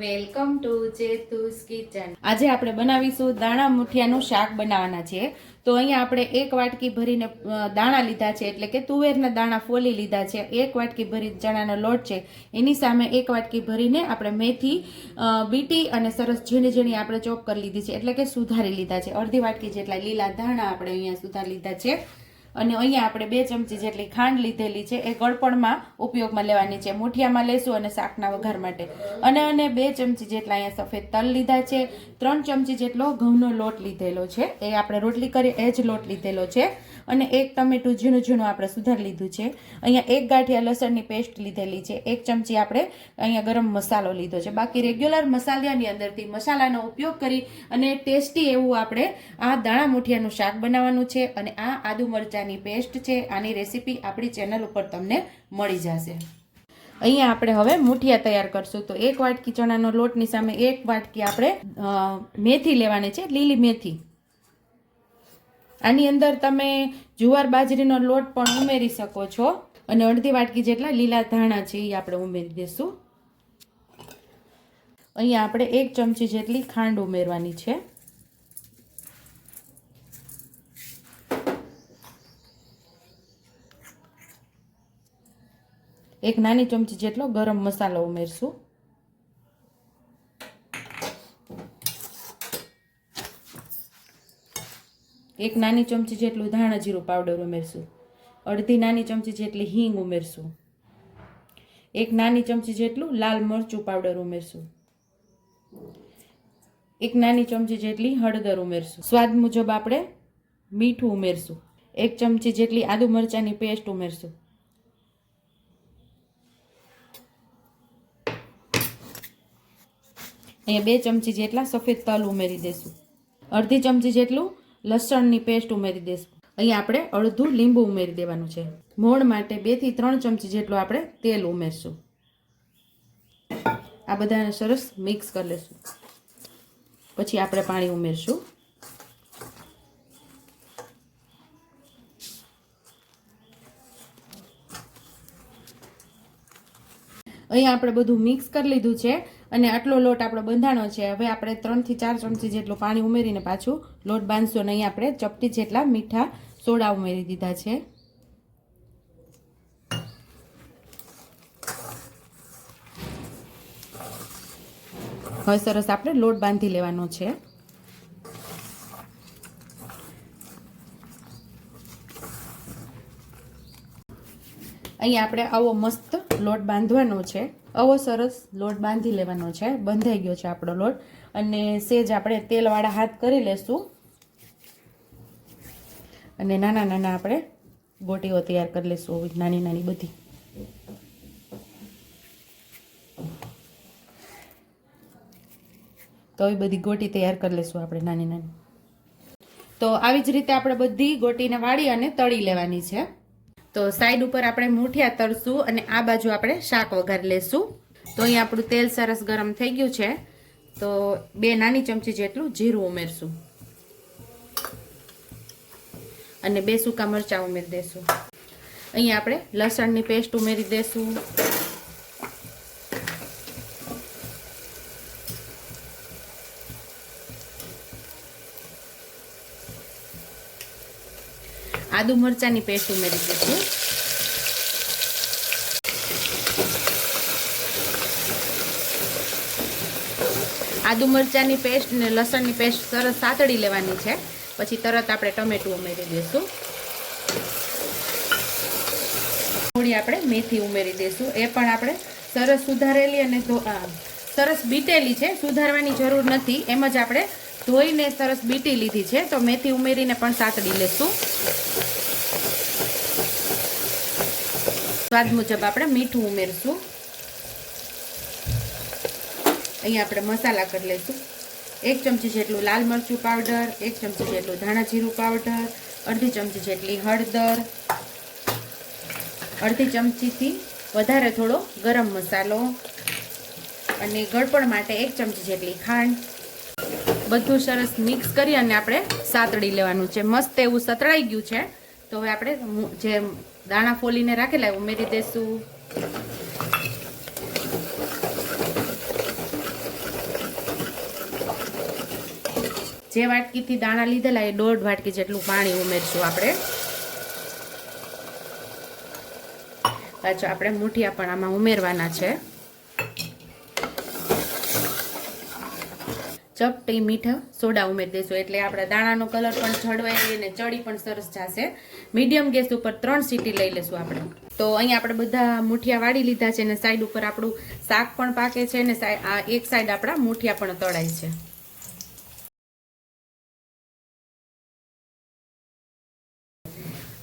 Welcome to ચેતુસ kitchen. આજે આપણે બનાવીશું દાણા મુઠિયાનું શાક બનાવવાના છે। તો અહીંયા આપણે એક વાટકી ભરીને દાણા લીધા છે, એટલે કે તુવેરના દાણા ફોલી લીધા છે। એક વાટકી ભરી ચણાનો લોટ છે, એની સામે એક વાટકી ભરીને આપણે મેથી બીટી અને સરસ ઝીણી ઝીણી આપણે ચોપ કરી લીધી છે, એટલે કે સુધારી લીધા છે। અડધી વાટકી જેટલા લીલા ધાણા આપણે અહીંયા સુધારી લીધા છે। અને અહીંયા આપણે 2 ચમચી જેટલી ખાંડ લીધેલી છે, એ ગળપણમાં ઉપયોગમાં લેવાની છે, મુઠિયામાં લેશું અને શાકના વઘાર માટે। અને 2 ચમચી જેટલા અહીંયા સફેદ તલ લીધા છે। 3 ચમચી જેટલો ઘઉંનો લોટ લીધેલો છે, એ આપણે રોટલી કરીએ એ જ લોટ લીધેલો છે। અને 1 ટમેટું ઝીણું ઝીણું આપણે સુધારી લીધું છે। અહીંયા 1 ગાંઠિયા લસણની પેસ્ટ લીધેલી છે। 1 ચમચી આપણે અહીંયા ગરમ મસાલો લીધો છે। બાકી રેગ્યુલર મસાલાની અંદરથી મસાલાનો ઉપયોગ કરી અને ટેસ્ટી એવું આપણે આ દાણા મુઠિયાનું શાક બનાવવાનું છે। અને આ આદુ મરચાની પેસ્ટ છે, આની રેસીપી આપણી ચેનલ ઉપર તમને મળી જશે। અહીંયા આપણે હવે મુઠિયા તૈયાર કરશું। તો 1 વાટકી ચણાનો લોટની સામે 1 વાટકી આપણે મેથી લેવાની છે, લીલી મેથી। આની અંદર તમે જુવાર બાજરીનો લોટ પણ ઉમેરી શકો છો। અને અડધી વાટકી જેટલા લીલા ધાણા છે એ આપણે ઉમેરી દઈશું। અહીંયા આપણે 1 ચમચી જેટલી ખાંડ ઉમેરવાની છે। એક નાની ચમચી જેટલો ગરમ મસાલો ઉમેરશું। એક નાની ચમચી જેટલું ધાણા જીરું પાવડર ઉમેરશું। અડધી નાની ચમચી જેટલી હિંગ ઉમેરશું। એક નાની ચમચી જેટલું લાલ મરચું પાવડર ઉમેરશું। એક નાની ચમચી જેટલી હળદર ઉમેરશું। સ્વાદ મુજબ આપણે મીઠું ઉમેરશું। 1 ચમચી જેટલી આદુ મરચાની પેસ્ટ ઉમેરશું। અહીંયા 2 ચમચી જેટલા સફેદ તલ ઉમેરી દેશું। અડધી ચમચી જેટલું લસણની પેસ્ટ ઉમેરી દેશું। અહીંયા આપણે અડધું લીંબુ ઉમેરી દેવાનું છે। મોણ માટે 2 થી 3 ચમચી જેટલું આપણે તેલ ઉમેરશું। આ બધાને સરસ મિક્સ કરી લેશું। પછી આપણે પાણી ઉમેરશું। અહીંયા આપણે બધું મિક્સ કરી લીધું છે અને આટલો લોટ આપણો બંધાણો છે। હવે આપણે 3 થી 4 ચમચી જેટલું પાણી ઉમેરીને પાછું લોટ બાંધશું। અને અહીંયા આપણે ચપટી જેટલા મીઠા સોડા ઉમેરી દીધા છે। હવે સરસ આપણે લોટ બાંધી લેવાનો છે। અહીંયા આપણે આવો મસ્ત લોટ બાંધવાનો છે। આવો સરસ લોટ બાંધી લેવાનો છે। બંધાઈ ગયો છે આપણો લોટ। અને સેજ આપણે તેલવાળા હાથ કરી લેશું અને નાના નાના આપણે ગોટીઓ તૈયાર કરી લેશું, નાની નાની બધી। તો એ બધી ગોટી તૈયાર કરી લેશું આપણે નાની નાની। તો આવી જ રીતે આપણે બધી ગોટીને વાળી અને તળી લેવાની છે। તો સાઈડ ઉપર આપણે મુઠિયા તળશું અને આ બાજુ આપણે શાક વઘારી લેશું। તો અહીંયા આપણું તેલ સરસ ગરમ થઈ ગયું છે। તો 2 નાની ચમચી જેટલું જીરું ઉમેરશું અને 2 સૂકા મરચાં ઉમેરી દેશું। અહીંયા આપણે લસણની પેસ્ટ ઉમેરી દેશું। આદુ મરચાની પેસ્ટ ઉમેરી દઈશું। આદુ મરચાની પેસ્ટ ને લસણની પેસ્ટ સરસ સાતળી લેવાની છે। પછી તરત આપણે ટમેટું ઉમેરી દઈશું। થોડી આપણે મેથી ઉમેરી દઈશું। એ પણ આપણે સરસ સુધારેલી અને સરસ બીટેલી છે, સુધારવાની જરૂર નથી, એમ જ આપણે ધોઈને સરસ બીટી લીધી છે। તો મેથી ઉમેરીને પણ સાતળી લેશું। સ્વાદ મુજબ આપણે મીઠું ઉમેરશું। અહીંયા આપણે મસાલા કરી લઈશું। 1 ચમચી જેટલું લાલ મરચું પાવડર, 1 ચમચી જેટલું ધાણા જીરું પાવડર, અડધી ચમચી જેટલી હળદર, અડધી ચમચીથી વધારે થોડો ગરમ મસાલો અને ગળપણ માટે 1 ચમચી જેટલી ખાંડ। બધું સરસ મિક્સ કરી અને આપણે સાતળી લેવાનું છે। મસ્ત એવું સતળાઈ ગયું છે। તો હવે આપણે જે દાણા ફોલીને રાખેલા ઉમેરી દેશું। જે વાટકીથી દાણા લીધેલા એ 1.5 વાટકી જેટલું પાણી ઉમેરશું આપણે. પાછું આપણે મુઠિયા પણ આમાં ઉમેરવાના છે. ચપટી મીઠા સોડા ઉમેરી દઈશું એટલે આપણા દાણાનો કલર પણ જળવાઈ રહે અને ચડી પણ સરસ જશે. મીડિયમ ગેસ ઉપર 3 સીટી લઈ લેશું આપણે. તો અહીંયા આપણે બધા મુઠિયા વાળી લીધા છે અને સાઈડ ઉપર આપણું શાક પણ પાકે છે અને આ એક સાઈડ આપણા મુઠિયા પણ તળાય છે.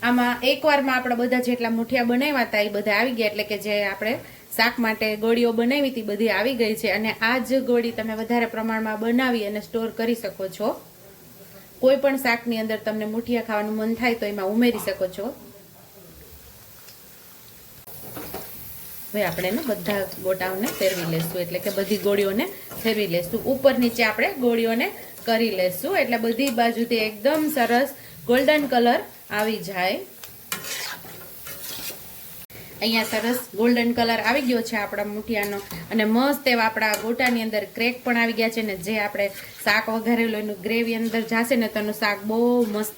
આમાં એકવારમાં આપણા બધા જેટલા મુઠિયા બનાવ્યા હતા એ બધા આવી ગયા, એટલે કે જે આપણે શાક માટે ગોળીઓ બનાવી હતી બધી આવી ગઈ છે. અને આ જ ગોળી તમે વધારે પ્રમાણમાં બનાવી અને સ્ટોર કરી શકો છો. કોઈ પણ શાકની અંદર તમને મુઠિયા ખાવાનું મન થાય તો એમાં ઉમેરી શકો છો. હવે આપણે બધા ગોટાઓને ફેરવી લેશું, એટલે કે બધી ગોળીઓને ફેરવી લેશું. ઉપર નીચે આપણે ગોળીઓને કરી લેશું એટલે બધી બાજુથી એકદમ સરસ ગોલ્ડન કલર આવી જાય. અહીંયા સરસ ગોલ્ડન કલર આવી ગયો છે આપણા મુઠિયાનો અને મસ્ત એવા આપણા ગોટાની અંદર ક્રેક પણ આવી ગયા છે. ને જે આપણે શાક વઘારેલું એનું ગ્રેવી અંદર જશે ને તો એનું શાક બહુ મસ્ત,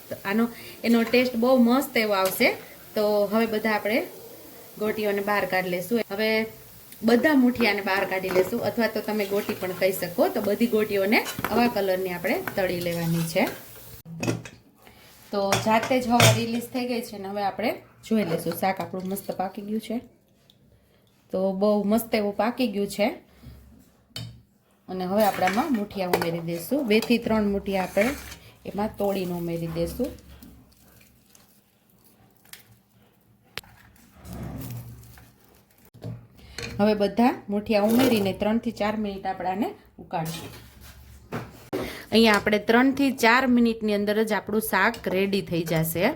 એનો ટેસ્ટ બહુ મસ્ત એવો આવશે. તો હવે બધા આપણે ગોટીઓને બહાર કાઢી લેશું. હવે બધા મુઠિયાને બહાર કાઢી લેશું, અથવા તો તમે ગોટી પણ કહી શકો. તો બધી ગોટીઓને આવા કલરની આપણે તળી લેવાની છે. તો જાતે જ હવા રિલીઝ થઈ ગઈ છે ને હવે આપણે જોઈ લઈશું. શાક આપણું મસ્ત પાકી ગયું છે. તો બહુ મસ્ત એવું પાકી ગયું છે અને હવે આપણે આમાં મુઠિયા ઉમેરી દઈશું. 2 થી 3 મુઠિયા આપણે એમાં તોડીને ઉમેરી દઈશું. હવે બધા મુઠિયા ઉમેરીને 3 થી 4 મિનિટ આપણે આને ઉકાળશું. અહીંયા આપણે 3 થી 4 મિનિટની અંદર જ આપણું શાક રેડી થઈ જશે.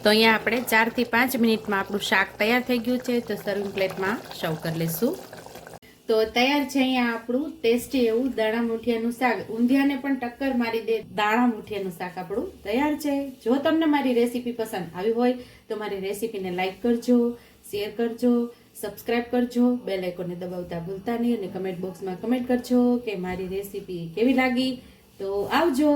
તો અહીંયા આપણે 4 થી 5 મિનિટમાં આપણું શાક તૈયાર થઈ ગયું છે. તો સર્વિંગ પ્લેટમાં સર્વ કરી લઈશું. તો તૈયાર છે અહીંયા આપણું ટેસ્ટી એવું દાણા મુઠિયાનું શાક. ઊંધિયાને પણ ટક્કર મારી દે દાણા મુઠિયાનું શાક આપણું તૈયાર છે. જો તમને મારી રેસીપી પસંદ આવી હોય તો મારી રેસીપીને લાઈક કરજો, શેર કરજો, સબસ્ક્રાઇબ કરજો, બેલ આઇકોનને દબાવતા ભૂલતા નહીં અને કમેન્ટ બોક્સમાં કમેન્ટ કરજો કે મારી રેસીપી કેવી લાગી. તો આવજો.